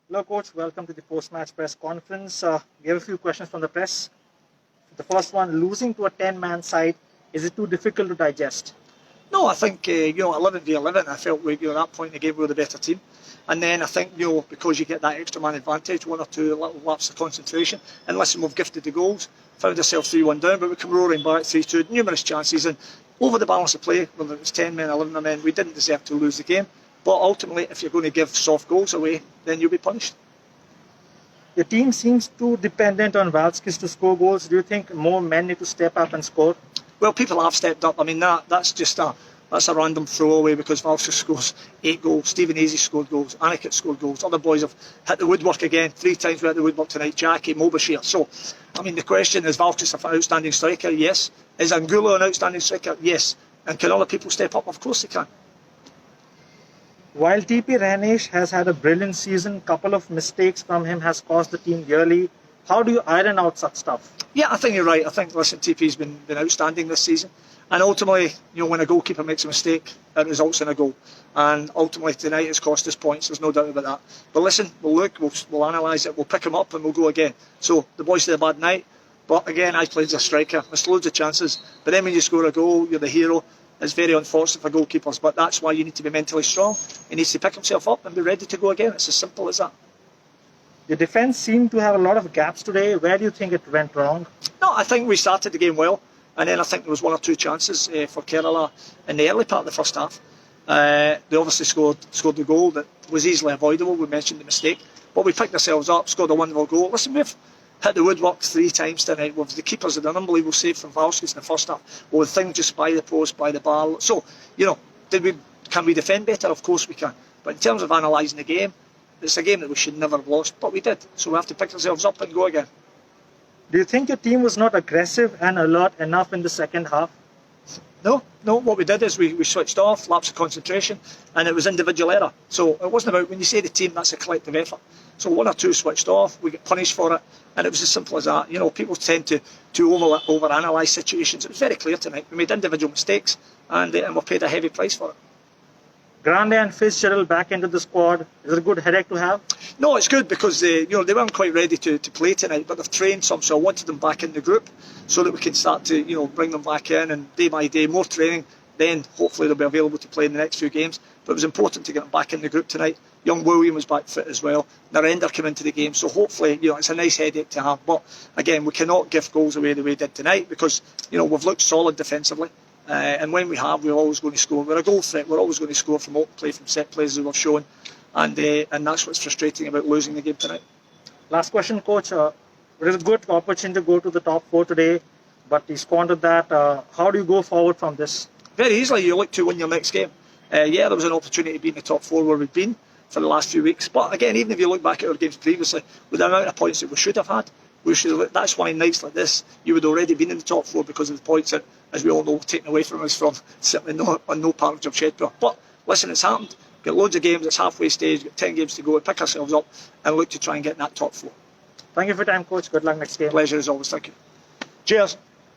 Hello, coach. Welcome to the post-match press conference. We have a few questions from the press. The first one: losing to a 10-man side, is it too difficult to digest? No, I think 11v11. I felt at that point in the game we were the better team, and then I think because you get that extra man advantage, one or two little lapses of concentration. And listen, we've gifted the goals, found ourselves 3-1 down, but we come roaring back 3-2, numerous chances, and over the balance of play, whether it was 10 men, 11 men, we didn't deserve to lose the game. But ultimately, if you're going to give soft goals away, then you'll be punished. Your team seems too dependent on Valskis to score goals. Do you think more men need to step up and score? Well, people have stepped up. I mean, that's just a random throwaway because Valskis scores 8 goals, Stephen Easy scored goals, Aniket scored goals. Other boys have hit the woodwork again. 3 times we hit the woodwork tonight. Jackie, Mobashir. So, I mean, the question is Valskis an outstanding striker? Yes. Is Angulo an outstanding striker? Yes. And can other people step up? Of course they can. While TP Ranesh has had a brilliant season, couple of mistakes from him has cost the team dearly. How do you iron out such stuff? Yeah, I think you're right. I think, listen, TP's been outstanding this season. And ultimately, when a goalkeeper makes a mistake, it results in a goal. And ultimately, tonight it's cost us points. There's no doubt about that. But listen, we'll look, we'll analyse it, we'll pick him up and we'll go again. So the boys did a bad night. But again, I played as a striker. Missed loads of chances. But then when you score a goal, you're the hero. It's very unfortunate for goalkeepers. But that's why you need to be mentally strong. He needs to pick himself up and be ready to go again. It's as simple as that. The defence seemed to have a lot of gaps today. Where do you think it went wrong? No, I think we started the game well. And then I think there was 1 or 2 chances for Kerala in the early part of the first half. They obviously scored the goal that was easily avoidable. We mentioned the mistake. But we picked ourselves up, scored a wonderful goal. Listen, we've hit the woodwork 3 times tonight. The keepers had an unbelievable save from Valskis in the first half. Well, the thing just by the post, by the bar. So, can we defend better? Of course we can. But in terms of analysing the game, it's a game that we should never have lost. But we did. So we have to pick ourselves up and go again. Do you think your team was not aggressive and alert enough in the second half? No. What we did is we switched off, lapse of concentration, and it was individual error. So it wasn't about, when you say the team, that's a collective effort. So 1 or 2 switched off, we get punished for it, and it was as simple as that. People tend to over-analyse situations. It was very clear tonight. We made individual mistakes, and we paid a heavy price for it. Grande and Fitzgerald back into the squad. Is it a good headache to have? No, it's good because they weren't quite ready to play tonight, but they've trained some, so I wanted them back in the group so that we can start to bring them back in, and day by day more training. Then hopefully they'll be available to play in the next few games. But it was important to get them back in the group tonight. Young William was back fit as well. Narendra came into the game, so hopefully it's a nice headache to have. But again, we cannot give goals away the way we did tonight because we've looked solid defensively. And when we're always going to score. We're a goal threat. We're always going to score from open play, from set plays as we've shown. And that's what's frustrating about losing the game tonight. Last question, coach. It is a good opportunity to go to the top 4 today, but he squandered that. How do you go forward from this? Very easily. You look to win your next game. There was an opportunity to be in the top 4 where we've been for the last few weeks. But again, even if you look back at our games previously, with the amount of points that we should have had, that's why in nights like this, you would already been in the top 4 because of the points that, as we all know, taken away from us from certainly no part of Jamshedpur. But listen, it's happened. We've got loads of games, it's halfway stage, we've got 10 games to go, pick ourselves up and look to try and get in that top 4. Thank you for your time, coach. Good luck next game. Pleasure as always, thank you. Cheers.